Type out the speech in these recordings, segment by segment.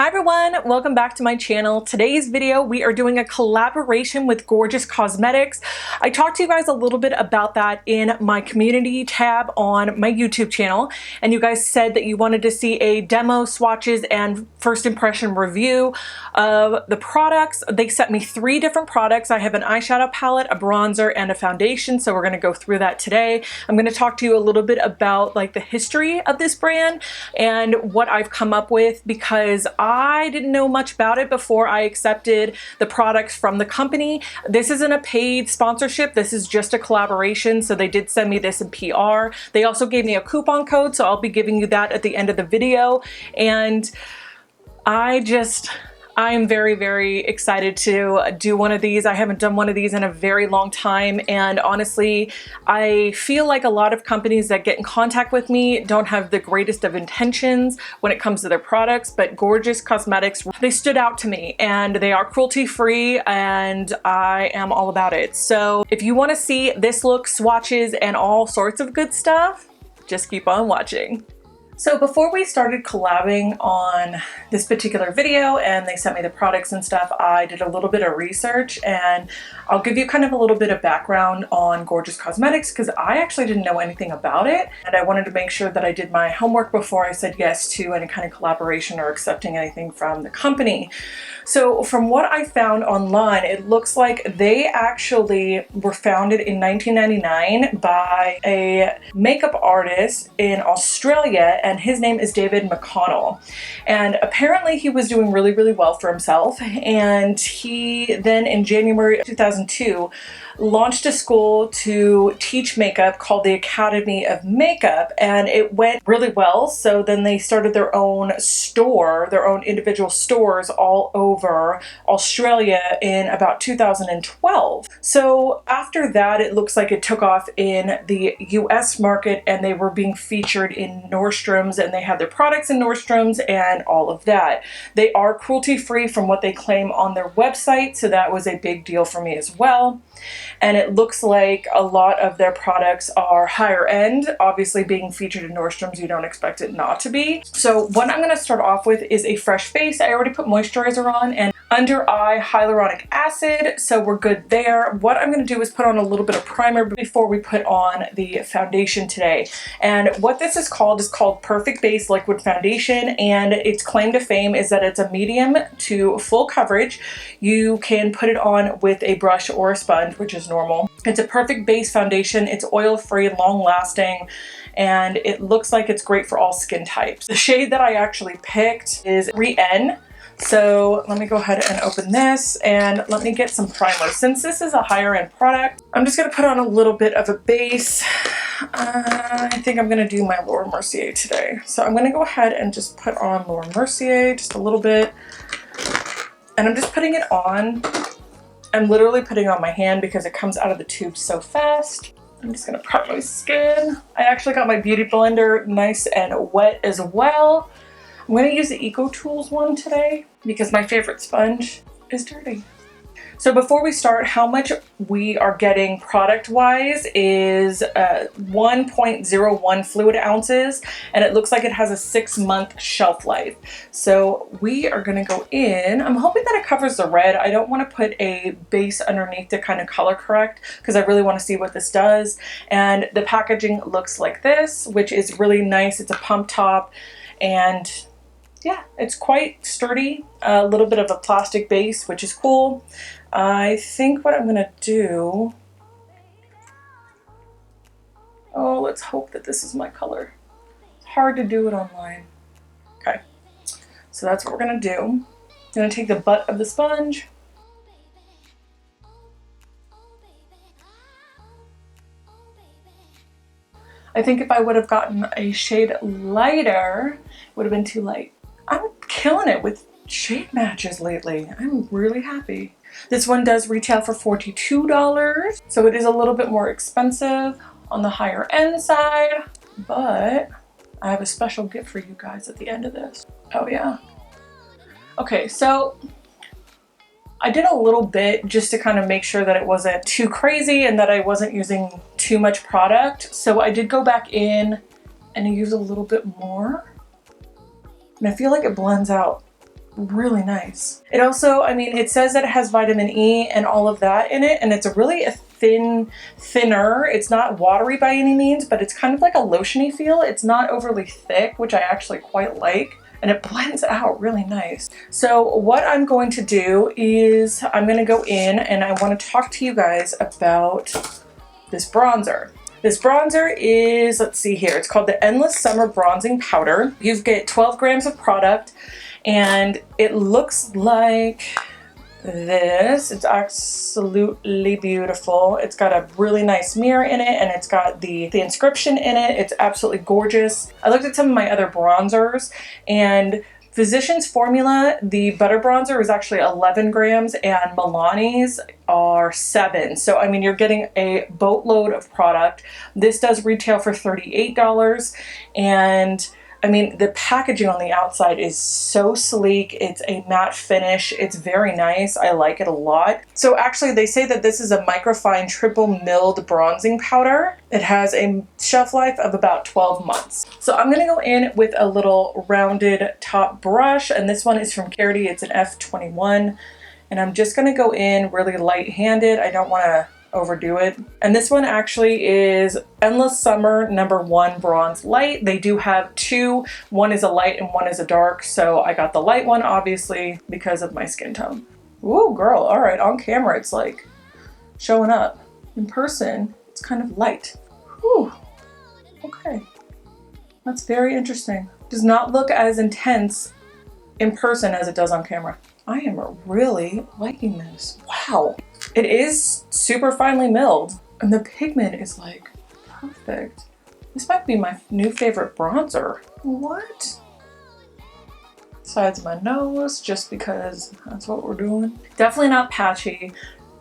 Hi everyone, welcome back to my channel. Today's video, we are doing a collaboration with Gorgeous Cosmetics. I talked to you guys a little bit about that in my community tab on my YouTube channel, and you guys said that you wanted to see a demo, swatches, and first impression review of the products. They sent me 3 different products. I have an eyeshadow palette, a bronzer, and a foundation, so we're going to go through that today. I'm going to talk to you a little bit about like the history of this brand and what I've come up with, because I didn't know much about it before I accepted the products from the company. This isn't a paid sponsorship. This is just a collaboration. So they did send me this in PR. They also gave me a coupon code, so I'll be giving you that at the end of the video. And I am very, very excited to do one of these. I haven't done one of these in a very long time, and honestly, I feel like a lot of companies that get in contact with me don't have the greatest of intentions when it comes to their products, but Gorgeous Cosmetics, they stood out to me, and they are cruelty-free, and I am all about it. So if you want to see this look, swatches, and all sorts of good stuff, just keep on watching. So before we started collabing on this particular video and they sent me the products and stuff, I did a little bit of research, and I'll give you kind of a little bit of background on Gorgeous Cosmetics because I actually didn't know anything about it, and I wanted to make sure that I did my homework before I said yes to any kind of collaboration or accepting anything from the company. So from what I found online, it looks like they actually were founded in 1999 by a makeup artist in Australia, and his name is David McConnell. And apparently he was doing really, really well for himself, and he then in January 2002 launched a school to teach makeup called the Academy of Makeup, and it went really well. So then they started their own store, their own individual stores all over Australia in about 2012. So after that, it looks like it took off in the US market, and they were being featured in Nordstrom's, and they had their products in Nordstrom's and all of that. They are cruelty-free from what they claim on their website, so that was a big deal for me as well. And it looks like a lot of their products are higher end. Obviously, being featured in Nordstrom's, you don't expect it not to be. So what I'm going to start off with is a fresh face. I already put moisturizer on and under eye hyaluronic acid, so we're good there. What I'm going to do is put on a little bit of primer before we put on the foundation today. And what this is called Perfect Base Liquid Foundation, and its claim to fame is that it's a medium to full coverage. You can put it on with a brush or a sponge, which is normal. It's a perfect base foundation. It's oil-free, long-lasting, and it looks like it's great for all skin types. The shade that I actually picked is 3N. So let me go ahead and open this and let me get some primer. Since this is a higher end product, I'm just going to put on a little bit of a base. I think I'm going to do my Laura Mercier today. So I'm going to go ahead and just put on Laura Mercier just a little bit. And I'm just putting it on. I'm literally putting it on my hand because it comes out of the tube so fast. I'm just going to prep my skin. I actually got my beauty blender nice and wet as well. I'm going to use the Eco Tools one today because my favorite sponge is dirty. So before we start, how much we are getting product-wise is 1.01 fluid ounces, and it looks like it has a 6-month shelf life. So we are going to go in. I'm hoping that it covers the red. I don't want to put a base underneath to kind of color correct because I really want to see what this does. And the packaging looks like this, which is really nice. It's a pump top, and yeah, it's quite sturdy. A little bit of a plastic base, which is cool. I think what I'm gonna do, oh, let's hope that this is my color. It's hard to do it online. Okay, so that's what we're gonna do. I'm gonna take the butt of the sponge. I think if I would have gotten a shade lighter, it would have been too light. I'm killing it with shade matches lately. I'm really happy. This one does retail for $42, so it is a little bit more expensive on the higher end side, but I have a special gift for you guys at the end of this. Oh yeah. Okay, so I did a little bit just to kind of make sure that it wasn't too crazy and that I wasn't using too much product. So I did go back in and use a little bit more. And I feel like it blends out really nice. It also, I mean, it says that it has vitamin E and all of that in it, and it's really a thinner. It's not watery by any means, but it's kind of like a lotiony feel. It's not overly thick, which I actually quite like. And it blends out really nice. So what I'm going to do is I'm going to go in and I want to talk to you guys about this bronzer. This bronzer is, let's see here, it's called the Endless Summer Bronzing Powder. You get 12 grams of product and it looks like this. It's absolutely beautiful. It's got a really nice mirror in it and it's got the inscription in it. It's absolutely gorgeous. I looked at some of my other bronzers and Physicians Formula, the butter bronzer is actually 11 grams and Milani's are 7. So I mean, you're getting a boatload of product. This does retail for $38 and I mean, the packaging on the outside is so sleek. It's a matte finish. It's very nice. I like it a lot. So actually they say that this is a microfine triple milled bronzing powder. It has a shelf life of about 12 months. So I'm gonna go in with a little rounded top brush, and this one is from Carity. It's an F21. And I'm just gonna go in really light-handed. I don't wanna overdo it. And this one actually is Endless Summer #1 Bronze Light. They do have two. One is a light and one is a dark. So I got the light one, obviously, because of my skin tone. Ooh, girl, all right, on camera, it's like showing up. In person, it's kind of light. Whew, okay. That's very interesting. Does not look as intense in person as it does on camera. I am really liking this. Wow. It is super finely milled and the pigment is like perfect. This might be my new favorite bronzer. What? Besides my nose, just because that's what we're doing. Definitely not patchy.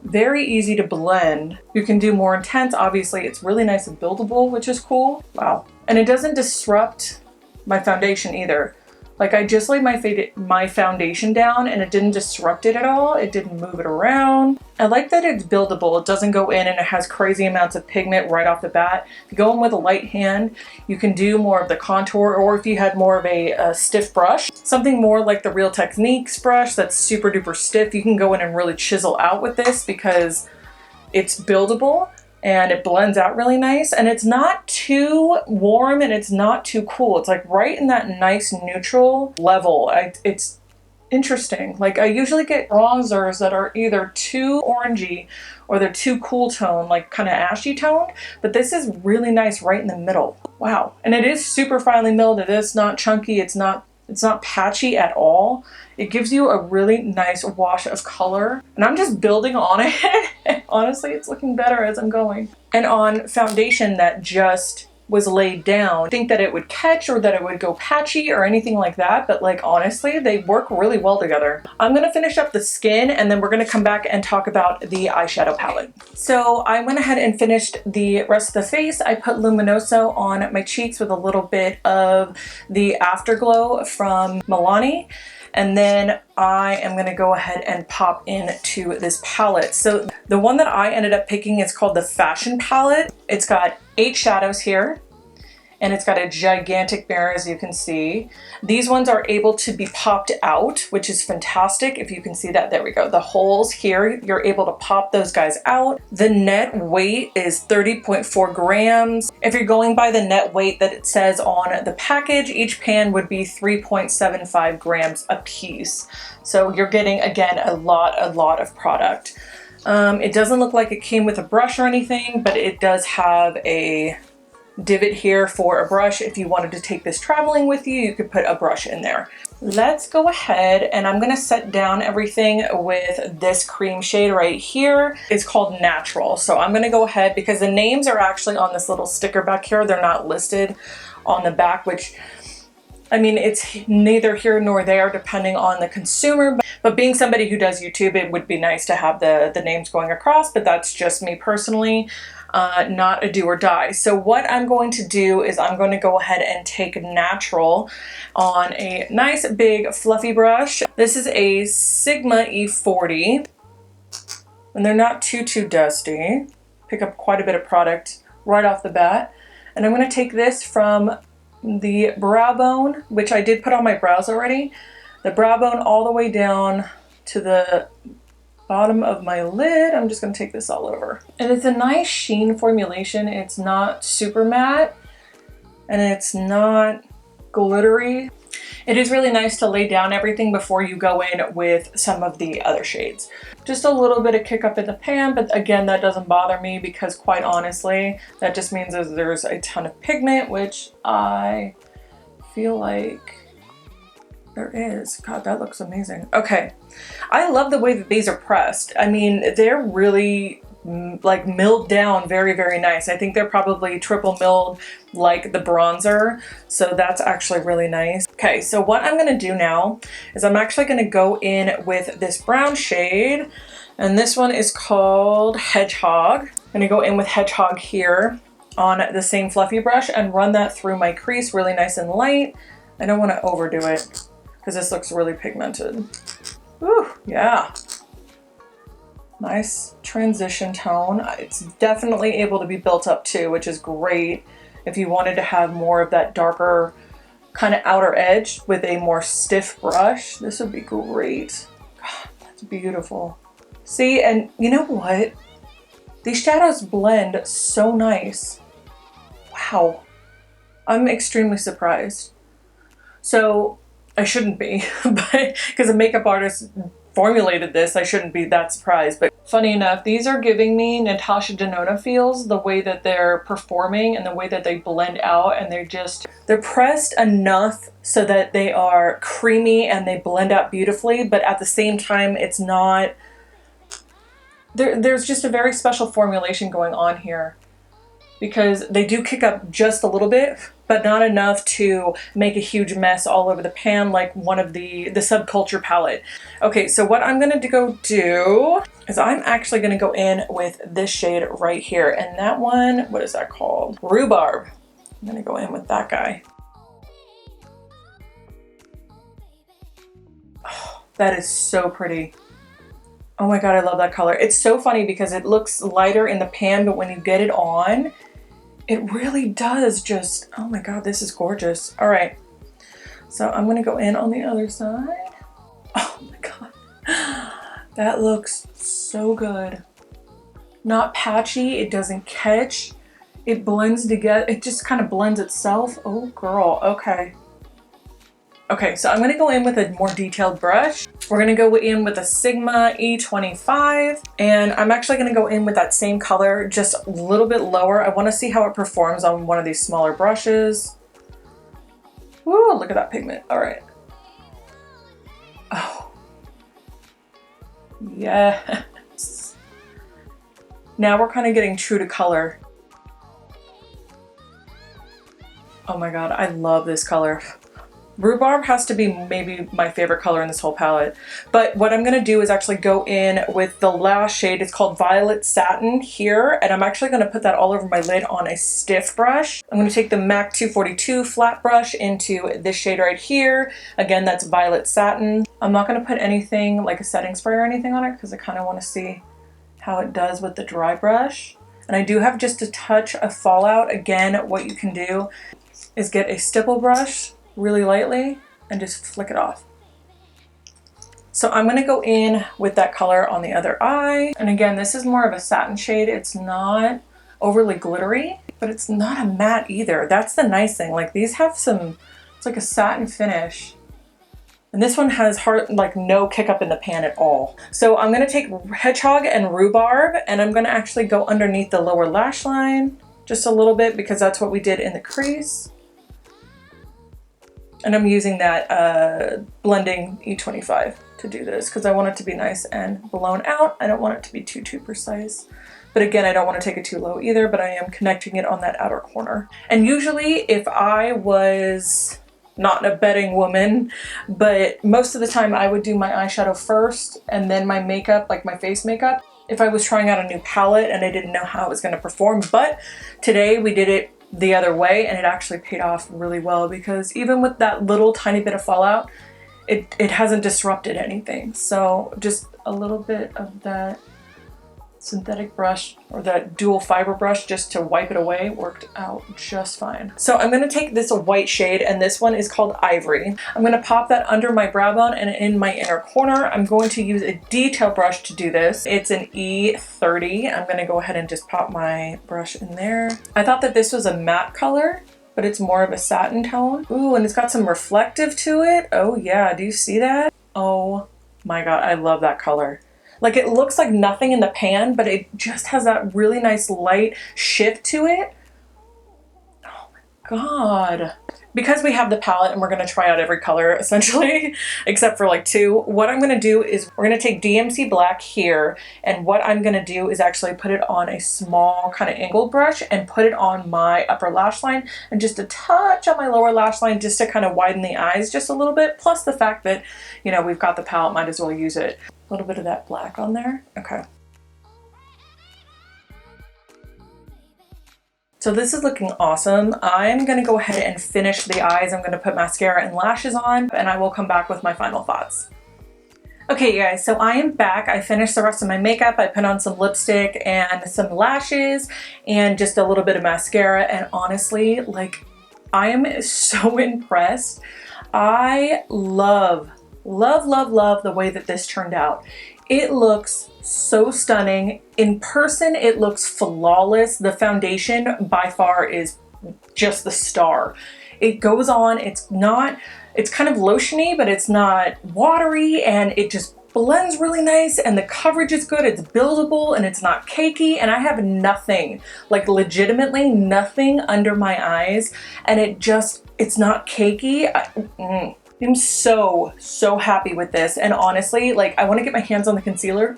Very easy to blend. You can do more intense. Obviously, it's really nice and buildable, which is cool. Wow. And it doesn't disrupt my foundation either. Like I just laid my foundation down and it didn't disrupt it at all. It didn't move it around. I like that it's buildable. It doesn't go in and it has crazy amounts of pigment right off the bat. If you go in with a light hand, you can do more of the contour, or if you had more of a stiff brush, something more like the Real Techniques brush that's super duper stiff, you can go in and really chisel out with this because it's buildable. And it blends out really nice, and it's not too warm and it's not too cool. It's like right in that nice neutral level. It's interesting. Like I usually get bronzers that are either too orangey or they're too cool tone, like kind of ashy toned, but this is really nice right in the middle. Wow. And it is super finely milled. It is not chunky. It's not patchy at all. It gives you a really nice wash of color, and I'm just building on it. Honestly, it's looking better as I'm going. And on foundation that just was laid down, I think that it would catch or that it would go patchy or anything like that, but like honestly, they work really well together. I'm gonna finish up the skin and then we're gonna come back and talk about the eyeshadow palette. So I went ahead and finished the rest of the face. I put Luminoso on my cheeks with a little bit of the Afterglow from Milani. And then I am going to go ahead and pop into this palette. So the one that I ended up picking is called the Fashion Palette. It's got 8 shadows here. And it's got a gigantic mirror, as you can see. These ones are able to be popped out, which is fantastic. If you can see that, there we go. The holes here, you're able to pop those guys out. The net weight is 30.4 grams. If you're going by the net weight that it says on the package, each pan would be 3.75 grams a piece. So you're getting, again, a lot of product. It doesn't look like it came with a brush or anything, but it does have a divot here for a brush. If you wanted to take this traveling with you, you could put a brush in there. Let's go ahead and I'm gonna set down everything with this cream shade right here. It's called Natural. So I'm gonna go ahead, because the names are actually on this little sticker back here. They're not listed on the back, which, I mean, it's neither here nor there depending on the consumer, but being somebody who does YouTube, it would be nice to have the names going across, but that's just me personally. Not a do or die. So what I'm going to do is I'm going to go ahead and take Natural on a nice big fluffy brush. This is a Sigma E40 and they're not too dusty. Pick up quite a bit of product right off the bat. And I'm going to take this from the brow bone, which I did put on my brows already. the brow bone all the way down to the bottom of my lid. I'm just gonna take this all over. And it's a nice sheen formulation. It's not super matte and it's not glittery. It is really nice to lay down everything before you go in with some of the other shades. Just a little bit of kick up in the pan, but again, that doesn't bother me because quite honestly, that just means that there's a ton of pigment, which I feel like there is. God, that looks amazing. Okay, I love the way that these are pressed. I mean, they're really like milled down very, very nice. I think they're probably triple milled like the bronzer. So that's actually really nice. Okay, so what I'm gonna do now is I'm actually gonna go in with this brown shade. And this one is called Hedgehog. I'm gonna go in with Hedgehog here on the same fluffy brush and run that through my crease really nice and light. I don't wanna overdo it because this looks really pigmented. Ooh, yeah. Nice transition tone. It's definitely able to be built up too, which is great if you wanted to have more of that darker kind of outer edge with a more stiff brush. This would be great. God, that's beautiful. See, and you know what? These shadows blend so nice. Wow. I'm extremely surprised. So I shouldn't be, but because a makeup artist formulated this, I shouldn't be that surprised. But funny enough, these are giving me Natasha Denona feels, the way that they're performing and the way that they blend out, and they're pressed enough so that they are creamy and they blend out beautifully, but at the same time it's not, there's just a very special formulation going on here because they do kick up just a little bit, but not enough to make a huge mess all over the pan like one of the Subculture palette. Okay, so what I'm gonna go do is I'm actually gonna go in with this shade right here. And that one, what is that called? Rhubarb. I'm gonna go in with that guy. Oh, that is so pretty. Oh my God, I love that color. It's so funny because it looks lighter in the pan, but when you get it on, it really does just, oh my God, this is gorgeous. All right, so I'm gonna go in on the other side. Oh my God, that looks so good. Not patchy, it doesn't catch. It blends together, it just kind of blends itself. Oh girl, okay. Okay, so I'm gonna go in with a more detailed brush. We're gonna go in with a Sigma E25, and I'm actually gonna go in with that same color, just a little bit lower. I wanna see how it performs on one of these smaller brushes. Woo, look at that pigment, all right. Oh, yes. Now we're kind of getting true to color. Oh my God, I love this color. Rhubarb has to be maybe my favorite color in this whole palette. But what I'm gonna do is actually go in with the last shade. It's called Violet Satin here. And I'm actually gonna put that all over my lid on a stiff brush. I'm gonna take the MAC 242 flat brush into this shade right here. Again, that's Violet Satin. I'm not gonna put anything like a setting spray or anything on it because I kind of wanna see how it does with the dry brush. And I do have just a touch of fallout. Again, what you can do is get a stipple brush really lightly and just flick it off. So I'm gonna go in with that color on the other eye. And again, this is more of a satin shade. It's not overly glittery, but it's not a matte either. That's the nice thing. Like these have some, it's like a satin finish. And this one has like no kick up in the pan at all. So I'm gonna take Hedgehog and Rhubarb and I'm gonna actually go underneath the lower lash line just a little bit because that's what we did in the crease. And I'm using that blending E25 to do this because I want it to be nice and blown out. I don't want it to be too precise. But again, I don't want to take it too low either, but I am connecting it on that outer corner. And usually if I was not a betting woman, but most of the time I would do my eyeshadow first and then my makeup, like my face makeup, if I was trying out a new palette and I didn't know how it was going to perform. But today we did it the other way and it actually paid off really well because even with that little tiny bit of fallout, it hasn't disrupted anything. So just a little bit of that synthetic brush or that dual fiber brush just to wipe it away worked out just fine. So I'm going to take this white shade, and this one is called Ivory. I'm going to pop that under my brow bone and in my inner corner. I'm going to use a detail brush to do this. It's an E30. I'm going to go ahead and just pop my brush in there. I thought that this was a matte color, but it's more of a satin tone. Ooh, and it's got some reflective to it. Oh yeah, do you see that? Oh my God, I love that color. Like, it looks like nothing in the pan, but it just has that really nice light shift to it. Oh my God. Because we have the palette and we're gonna try out every color essentially, except for like 2, what I'm gonna do is we're gonna take DMC Black here, and what I'm gonna do is actually put it on a small kind of angled brush and put it on my upper lash line and just a touch on my lower lash line just to kind of widen the eyes just a little bit. Plus the fact that, you know, we've got the palette, might as well use it. A little bit of that black on there. Okay. So this is looking awesome. I'm gonna go ahead and finish the eyes. I'm gonna put mascara and lashes on, and I will come back with my final thoughts. Okay, you guys, so I am back. I finished the rest of my makeup. I put on some lipstick and some lashes and just a little bit of mascara, and honestly, like, I am so impressed. I love the way that this turned out. It looks so stunning. In person, it looks flawless. The foundation by far is just the star. It goes on, it's kind of lotiony, but it's not watery, and it just blends really nice, and the coverage is good. It's buildable and it's not cakey, and I have nothing, like legitimately nothing under my eyes, and it's not cakey. I'm so happy with this, and honestly, like, I want to get my hands on the concealer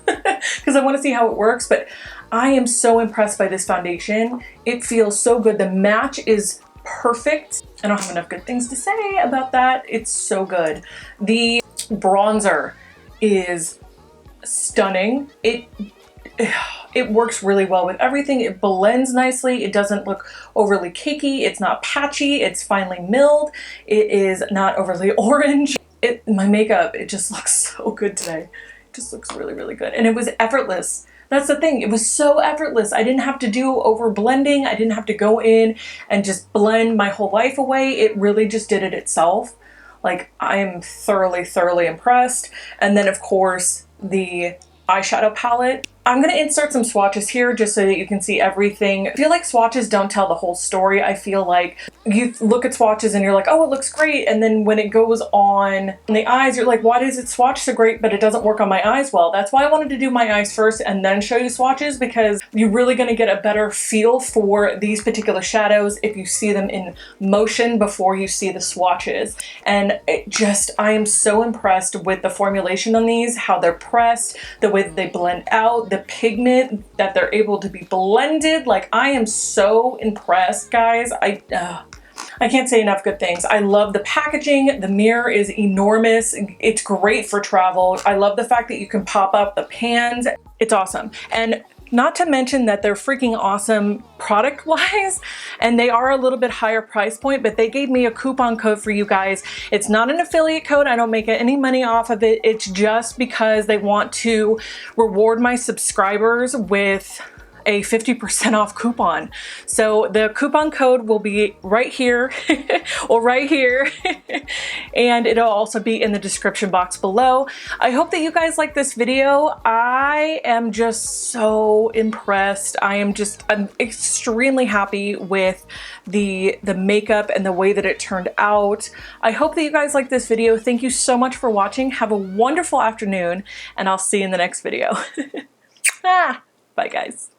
because I want to see how it works, but I am so impressed by this foundation. It feels so good. The match is perfect. I don't have enough good things to say about that. It's so good. The bronzer is stunning. It works really well with everything. It blends nicely. It doesn't look overly cakey. It's not patchy. It's finely milled. It is not overly orange. My makeup, it just looks so good today. It just looks really good. And it was effortless. That's the thing. It was so effortless. I didn't have to do over blending. I didn't have to go in and just blend my whole life away. It really just did it itself. Like, I am thoroughly impressed. And then of course the eyeshadow palette. I'm going to insert some swatches here just so that you can see everything. I feel like swatches don't tell the whole story. I feel like you look at swatches and you're like, oh, it looks great. And then when it goes on the eyes, you're like, why does it swatch so great, but it doesn't work on my eyes well? That's why I wanted to do my eyes first and then show you swatches, because you're really going to get a better feel for these particular shadows if you see them in motion before you see the swatches. And I am so impressed with the formulation on these, how they're pressed, the way that they blend out, the pigment that they're able to be blended. Like, I am so impressed, guys. I can't say enough good things. I love the packaging. The mirror is enormous. It's great for travel. I love the fact that you can pop up the pans. It's awesome. And not to mention that they're freaking awesome product-wise, and they are a little bit higher price point, but they gave me a coupon code for you guys. It's not an affiliate code. I don't make any money off of it. It's just because they want to reward my subscribers with a 50% off coupon. So the coupon code will be right here or right here and it'll also be in the description box below. I hope that you guys like this video. I am just so impressed. I'm extremely happy with the makeup and the way that it turned out. I hope that you guys like this video. Thank you so much for watching. Have a wonderful afternoon, and I'll see you in the next video. Bye guys.